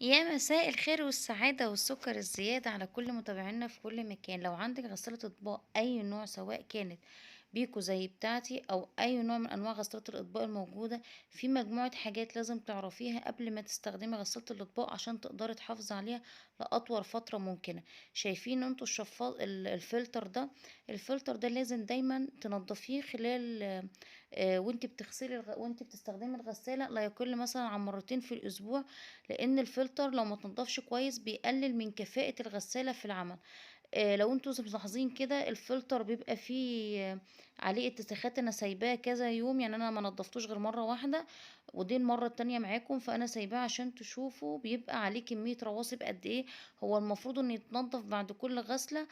يا مساء الخير والسعادة والسكر الزيادة على كل متابعينا في كل مكان. لو عندك غسالة اطباق اي نوع، سواء كانت بيكو زي بتاعتي او اي نوع من انواع غسالة الاطباق الموجودة، في مجموعة حاجات لازم تعرفيها قبل ما تستخدمي غسالة الاطباق عشان تقدري تحافظي عليها لاطول فترة ممكنة. شايفين انتوا الفلتر ده؟ الفلتر ده لازم دايما تنضفيه خلال وانت بتغسلي وانت بتستخدمي الغسالة، لا يقل مثلا عن مرتين في الاسبوع، لان الفلتر لو ما تنضفش كويس بيقلل من كفاءة الغسالة في العمل. لو انتوا ملاحظين كده الفلتر بيبقى فيه عليه اتساخات. انا سايباه كذا يوم، يعني انا ما نضفتوش غير مرة واحدة، ودي المرة التانية معاكم، فانا سايباه عشان تشوفوا بيبقى عليه كمية رواسب قد ايه. هو المفروض انه يتنضف بعد كل غسلة.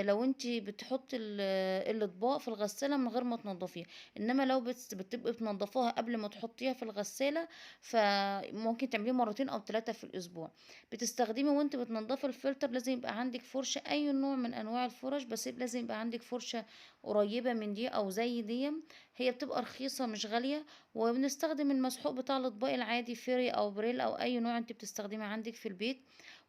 لو انتي بتحطي الاطباق في الغسالة من غير ما تنضفيها، انما لو بتبقي بتنضفوها قبل ما تحطيها في الغسالة، فممكن تعمليه مرتين او ثلاثة في الاسبوع. بتستخدمي وانت بتنضفي الفلتر لازم يبقى عندك فرشة، اي نوع من انواع الفرش، بس لازم يبقى عندك فرشة قريبة من دي او زي دي. هي بتبقى رخيصة مش غالية. وبنستخدم المسحوق بتاع الاطباق العادي، فيري او بريل او اي نوع انت بتستخدمي عندك في البيت.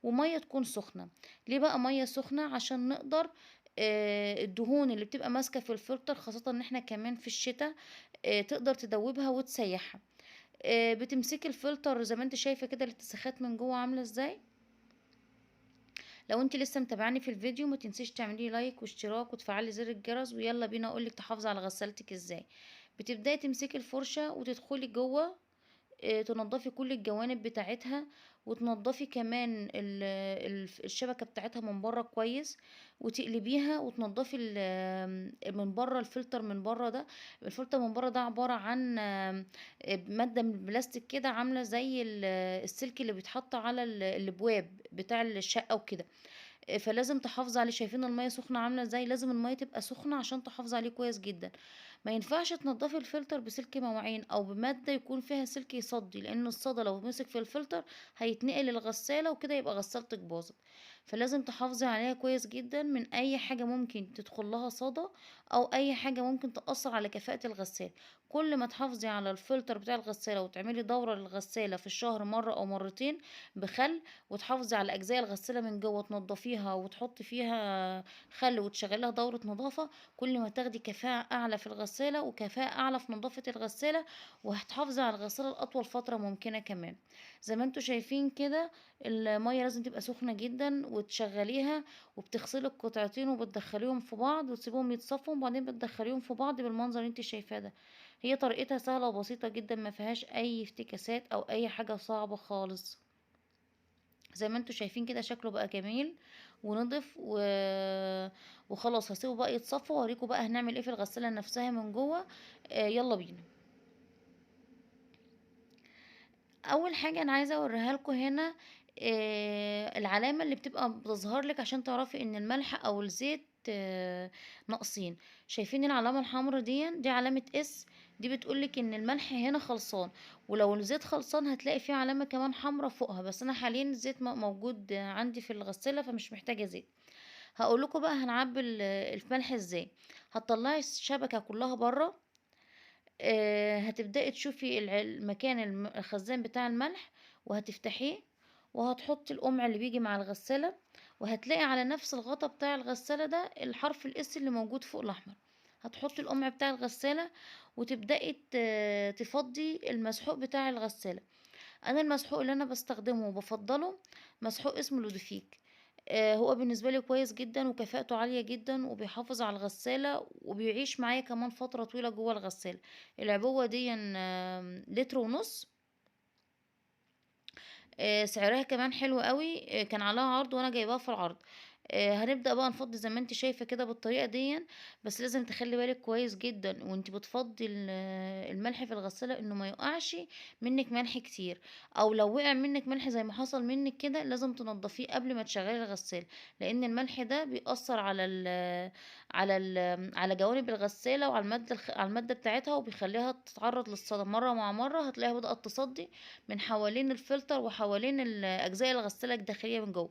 ومية تكون سخنة. ليه بقى مية سخنة؟ عشان نقدر الدهون اللي بتبقى ماسكة في الفلتر، خاصة ان احنا كمان في الشتاء، تقدر تدوبها وتسيحها. بتمسكي الفلتر زي ما انت شايفة كده، الاتساخات من جوه عاملة ازاي. لو انت لسه متابعني في الفيديو، ما تنسيش تعملي لايك واشتراك وتفعلي زر الجرس، ويلا بينا اقولك تحافظي على غسالتك ازاي. بتبداي تمسكي الفرشة وتدخلي جوه، تنضفي كل الجوانب بتاعتها، وتنضفي كمان الشبكة بتاعتها من بره كويس، وتقلبيها وتنضفي من بره الفلتر من بره ده. الفلتر من بره ده عبارة عن مادة من البلاستيك كده، عاملة زي السلك اللي بيتحط على الابواب بتاع الشقة وكده. فلازم تحافظي عليه. شايفين المية سخنة عاملة ازاي؟ لازم المية تبقى سخنة عشان تحافظي عليه كويس جدا. ما ينفعش تنضفي الفلتر بسلك مواعين او بمادة يكون فيها سلك يصدي، لان الصدى لو مسك في الفلتر هيتنقل الغسالة وكده يبقى غسالتك باظت. فلازم تحافظي عليها كويس جدا من اي حاجة ممكن تدخل لها صدى، او اي حاجة ممكن تأثر على كفاءة الغسالة. كل ما تحافظي على الفلتر بتاع الغسالة وتعملي دورة للغسالة في الشهر مرة او مرتين بخل، وتحافظي على اجزاء الغسالة من جوه تنضفيها وتحطي فيها خل وتشغلها دورة نظافة، كل ما تاخدي كفاءة أعلى في الغسالة وكفاءة أعلى في نظافة الغسالة، وهتحافظي على الغسالة لأطول فترة ممكنة كمان. زي ما انتوا شايفين كده، المية لازم تبقى سخنة جدا وتشغليها، وبتغسلي القطعتين وبتدخليهم في بعض وتسيبهم يتصفوا، وبعدين بتدخليهم في بعض بالمنظر اللي انت شايفاه ده. هي طريقتها سهلة وبسيطة جدا، ما فيهاش أي افتكاسات أو أي حاجة صعبة خالص. زي ما انتوا شايفين كده شكله بقى جميل ونضف وخلاص هسيبه بقى يتصفى واوريكم بقى هنعمل ايه في الغسالة نفسها من جوه. يلا بينا. اول حاجة انا عايزة اوريها لكم هنا، العلامة اللي بتبقى بتظهر لك عشان تعرفي ان الملح او الزيت ناقصين. شايفين العلامة الحمراء دي علامة اس، دي بتقولك ان الملح هنا خلصان. ولو الزيت خلصان هتلاقي فيه علامة كمان حمراء فوقها، بس انا حاليا الزيت موجود عندي في الغسالة فمش محتاجة زيت. هقول لكم بقى هنعبي الملح ازاي. هتطلعي الشبكة كلها بره. هتبدأي تشوفي المكان الخزان بتاع الملح، وهتفتحيه، وهتحطي القمع اللي بيجي مع الغسالة، وهتلاقي على نفس الغطا بتاع الغسالة ده الحرف الاس اللي موجود فوق الأحمر. هتحطي القمع بتاع الغسالة، وتبدأي تفضي المسحوق بتاع الغسالة. انا المسحوق اللي انا بستخدمه وبفضله مسحوق اسمه لودوفيك. هو بالنسبه لي كويس جدا وكفاءته عاليه جدا وبيحافظ على الغساله وبيعيش معايا كمان فتره طويله جوه الغساله. العبوه دي لتر ونص. سعرها كمان حلو قوي. كان عليها عرض وانا جايباها في العرض. هنبدأ بقى نفضي زي ما انت شايفة كده بالطريقة دي. بس لازم تخلي بالك كويس جدا وانت بتفضي الملح في الغسالة انه ما يقعش منك ملح كتير، او لو وقع منك ملح زي ما حصل منك كده لازم تنضفيه قبل ما تشغلي الغسالة، لان الملح ده بيأثر على جوانب الغسالة وعلى على المادة بتاعتها، وبيخليها تتعرض للصدى. مرة مع مرة هتلاقيها بدأت تصدي من حوالين الفلتر وحوالين اجزاء الغسالة الداخلية من جوه.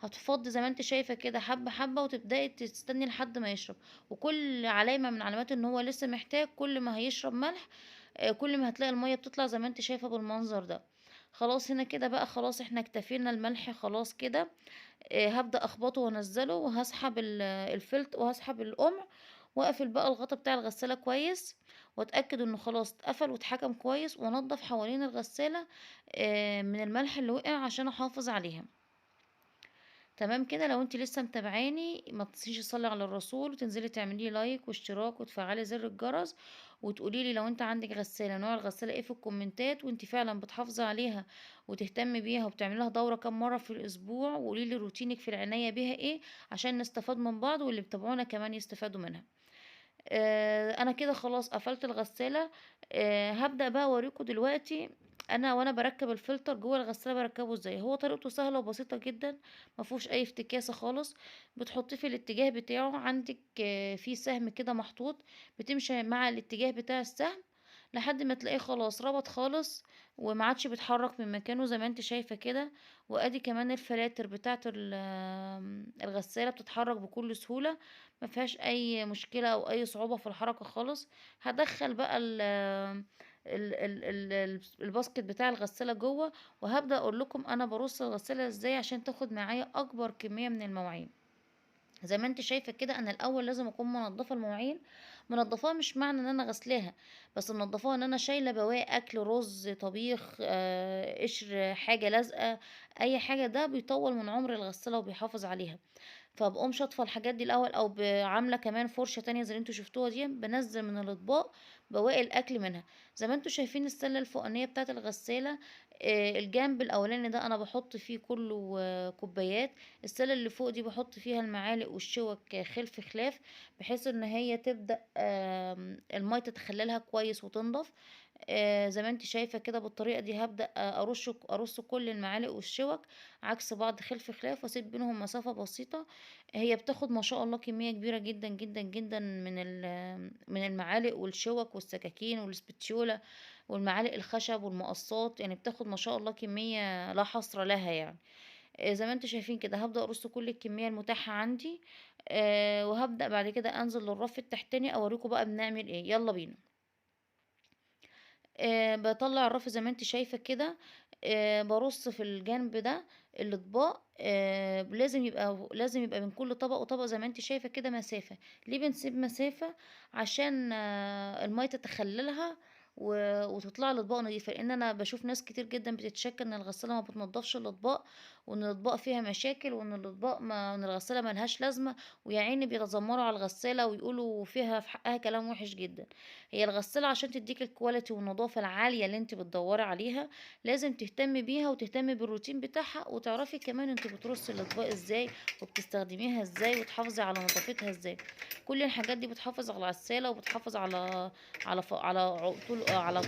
هتفضي زي ما انت شايفة كده حبة حبة، وتبدأي تستني لحد ما يشرب. وكل علامة من علامات ان هو لسه محتاج، كل ما هيشرب ملح كل ما هتلاقي المية بتطلع زي ما انت شايفة بالمنظر ده. خلاص هنا كده بقى، خلاص احنا اكتفينا الملح خلاص كده. هبدأ اخبطه وانزله، وهسحب الفلت، وهسحب القمع، واقفل بقى الغطا بتاع الغسالة كويس، واتأكد انه خلاص اتقفل واتحكم كويس، وانضف حوالين الغسالة من الملح اللي وقع عشان احافظ عليها. تمام كده. لو انت لسه متابعاني ما تنسيش تصلي على الرسول، وتنزلي تعملي لايك واشتراك وتفعلي زر الجرس، وتقولي لي لو انت عندك غسالة نوع الغسالة ايه في الكومنتات، وانت فعلا بتحافظي عليها وتهتمي بيها وبتعملي لها دورة كام مرة في الاسبوع، وقولي لي روتينك في العناية بيها ايه، عشان نستفاد من بعض واللي بتابعونا كمان يستفادوا منها. انا كده خلاص قفلت الغسالة. هبدأ بقى اوريكم دلوقتي انا وانا بركب الفلتر جوه الغسالة بركبه ازاي. هو طريقته سهلة وبسيطة جدا، ما فيهوش اي افتكاسة خالص. بتحطيه في الاتجاه بتاعه عندك، في سهم كده محطوط، بتمشي مع الاتجاه بتاع السهم لحد ما تلاقيه خلاص ربط خالص، وما عادش بيتحرك من مكانه زي ما انت شايفة كده. وادي كمان الفلاتر بتاعت الغسالة بتتحرك بكل سهولة، ما فيهاش اي مشكلة او اي صعوبة في الحركة خالص. هدخل بقى الباسكت بتاع الغسالة جوه، وهبدأ اقول لكم انا برص الغسالة ازاي عشان تاخد معايا اكبر كمية من المواعين. زي ما انت شايفة كده، انا الاول لازم اكون منضفة المواعين. منضفاها مش معنى ان انا غسلاها، بس منضفاها ان انا شايلة بواقي اكل، رز، طبيخ، قشر، حاجة لازقة، اي حاجة. ده بيطول من عمر الغسالة وبيحافظ عليها. فبقوم شاطفه الحاجات دي الاول، او عامله كمان فرشه تانية زي اللي انتوا شفتوها دي، بنزل من الاطباق بواقي الاكل منها. زي ما انتوا شايفين السله الفوقانيه بتاعه الغساله، الجنب الاولاني ده انا بحط فيه كله كوبايات. السله اللي فوق دي بحط فيها المعالق والشوك خلف خلاف، بحيث ان هي تبدا الميه تتخللها كويس وتنضف. زي ما انت شايفه كده بالطريقه دي هبدا ارص كل المعالق والشوك عكس بعض خلف خلاف، واسيب بينهم مسافه بسيطه. هي بتاخد ما شاء الله كمية كبيرة جدا جدا جدا من المعالق والشوك والسكاكين والسبتشولة والمعالق الخشب والمقصات، يعني بتاخد ما شاء الله كمية لا حصر لها يعني. زي ما انتوا شايفين كده هبدأ ارص كل الكمية المتاحة عندي. وهبدأ بعد كده انزل للرف التحتاني اوريكم بقى بنعمل ايه. يلا بينا. بطلع الرف زي ما انت شايفة كده. برص في الجنب ده الاطباق. لازم يبقى بين كل طبق وطبق زي ما انت شايفة كده مسافة. ليه بنسيب مسافة؟ عشان المية تتخللها وتطلع الاطباق نظيفة. لان انا بشوف ناس كتير جدا بتتشكى ان الغسالة ما بتنضفش الاطباق، وان الاطباق فيها مشاكل، وان الاطباق ما ان الغسالة ملهاش لازمة، ويا عيني بيتذمروا على الغسالة ويقولوا فيها في حقها كلام وحش جدا. هي الغسالة عشان تديك الكواليتي والنظافة العالية اللي انت بتدوري عليها، لازم تهتمي بيها وتهتمي بالروتين بتاعها، وتعرفي كمان انت بترصي الاطباق ازاي وبتستخدميها ازاي وتحافظي على نظافتها ازاي. كل الحاجات دي بتحافظ على الغسالة، وبتحافظ على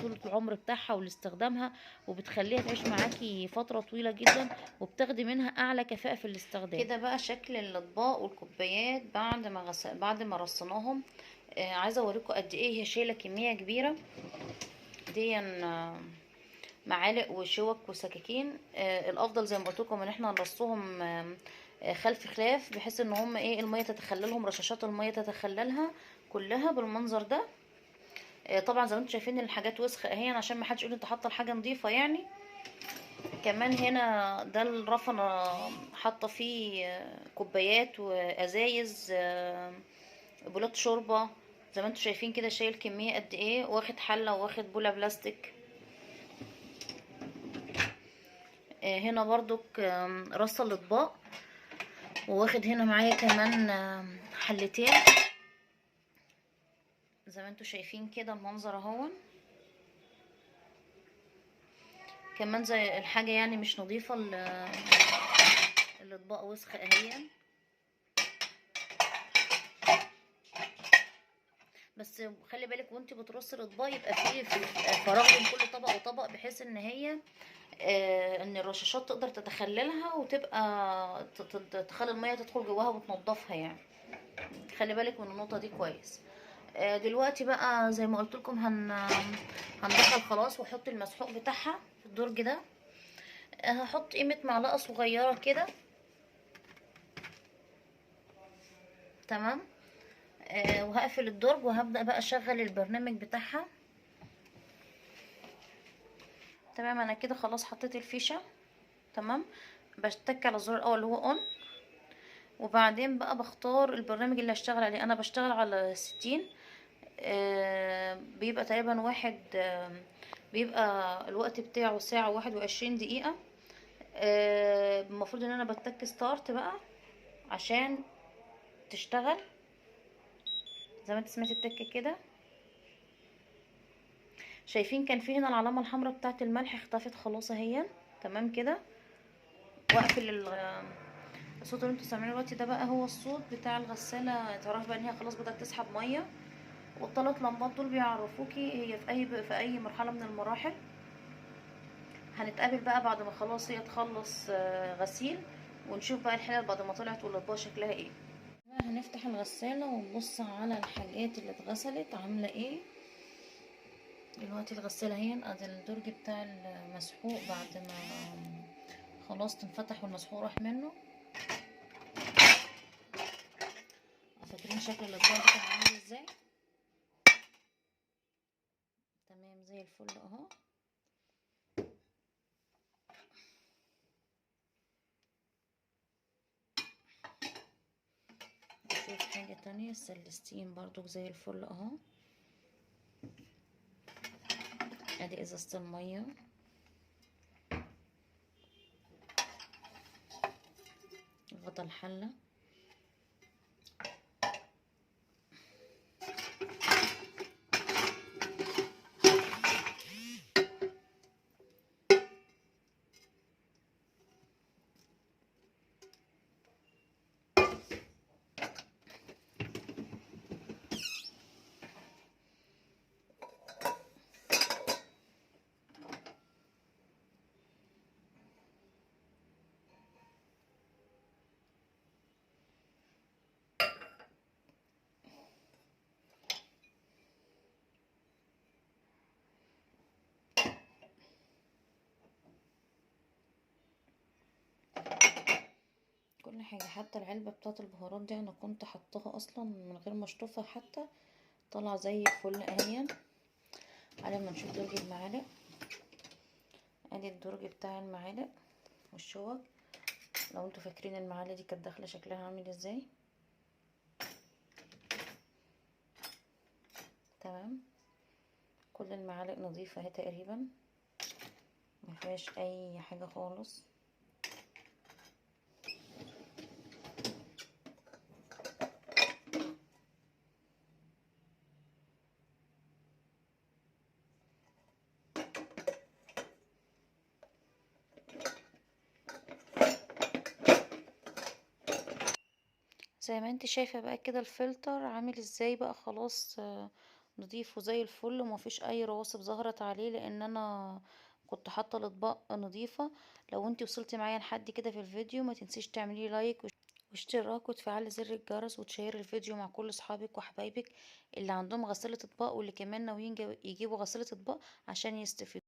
طول العمر بتاعها والاستخدامها، وبتخليها تعيش معاكي فترة طويلة جدا، وبتاخدي منها اعلى كفاءة في الاستخدام. كده بقى شكل الاطباق والكوبايات بعد ما رصيناهم. عايزه اوريكم قد ايه هي شايله كميه كبيره دي. معالق وشوك وسكاكين. الافضل زي ما قلت لكم ان احنا نرصهم خلف خلاف، بحيث ان هم ايه الميه تتخللهم، رشاشات الميه تتخللها كلها بالمنظر ده. طبعا زي ما انتم شايفين الحاجات وسخه اهي، عشان ما حدش يقول انت حاطه الحاجه نظيفه يعني. كمان هنا ده الرف انا حاطه فيه كوبايات وازايز، بولات شوربه. زي ما انتم شايفين كده شايل كميه قد ايه، واخد حله واخد بوله بلاستيك. هنا برضك رص الاطباق، وواخد هنا معايا كمان حلتين. زي ما انتم شايفين كده المنظر اهو. كمان زي الحاجه يعني مش نظيفه، الاطباق وسخه اهي. بس خلي بالك وانت بترصي الاطباق يبقى فيه فراغ بين كل طبق وطبق، بحيث ان هي ان الرشاشات تقدر تتخللها وتبقى تخلي الميه تدخل جواها وتنضفها يعني. خلي بالك من النقطه دي كويس. دلوقتي بقى زي ما قلت لكم هندخل خلاص، واحط المسحوق بتاعها في الدرج ده. هحط قيمه معلقه صغيره كده. تمام. وهقفل الدرج، وهبدأ بقى اشغل البرنامج بتاعها. تمام. انا كده خلاص حطيت الفيشه. تمام. بتك على الزرار الاول اللي هو اون، وبعدين بقى بختار البرنامج اللي هشتغل عليه. انا بشتغل على 60. بيبقى تقريبا واحد، بيبقى الوقت بتاعه ساعة 21 دقيقة. المفروض ان انا بتك ستارت بقى عشان تشتغل. زي ما انت سمعت التك كده. شايفين كان في هنا العلامة الحمراء بتاعة الملح اختفت خلاص اهي. تمام كده. واقفل الصوت اللي انتوا سامعينه دلوقتي ده بقى هو الصوت بتاع الغسالة، تعرف بقى ان هي خلاص بدأت تسحب مية. والثلاث لمبات دول بيعرفوكي هي في اي مرحلة من المراحل. هنتقابل بقى بعد ما خلاص هي تخلص غسيل، ونشوف بقى الحلل بعد ما طلعت والاطباق شكلها ايه. بقى هنفتح الغسالة ونبص على الحاجات اللي اتغسلت عاملة ايه. دلوقتي الغسالة اهي، ادي الدرج بتاع المسحوق بعد ما خلاص تنفتح والمسحوق راح منه. فاكرين شكل الاطباق ده كان عامل ازاي؟ تمام زي الفل اهو. نشوف حاجة تانية. السلستين برضو زي الفل اهو. ادي ازازة المية، غطا الحلة. كل حاجة، حتى العلبة بتاعة البهارات دي انا كنت حطاها اصلا من غير ما اشطفها، حتى طالعة زي الفل اهي. على ما نشوف درج المعالق. ادي الدرج بتاع المعالق والشوك. لو انتوا فاكرين المعالق دي كانت داخله شكلها عامل ازاي. تمام. كل المعالق نظيفه اهي تقريبا، ما فيهاش اي حاجه خالص. زي ما انت شايفه بقى كده الفلتر عامل ازاي بقى خلاص. نضيف وزي الفل، ومفيش اي رواسب ظهرت عليه لان انا كنت حاطه الاطباق نظيفه. لو انت وصلتي معايا لحد كده في الفيديو ما تنسيش تعملي لايك واشتراك وتفعلي زر الجرس وتشيري الفيديو مع كل اصحابك وحبايبك اللي عندهم غسالة اطباق، واللي كمان ناويين يجيبوا غسالة اطباق عشان يستفيدوا.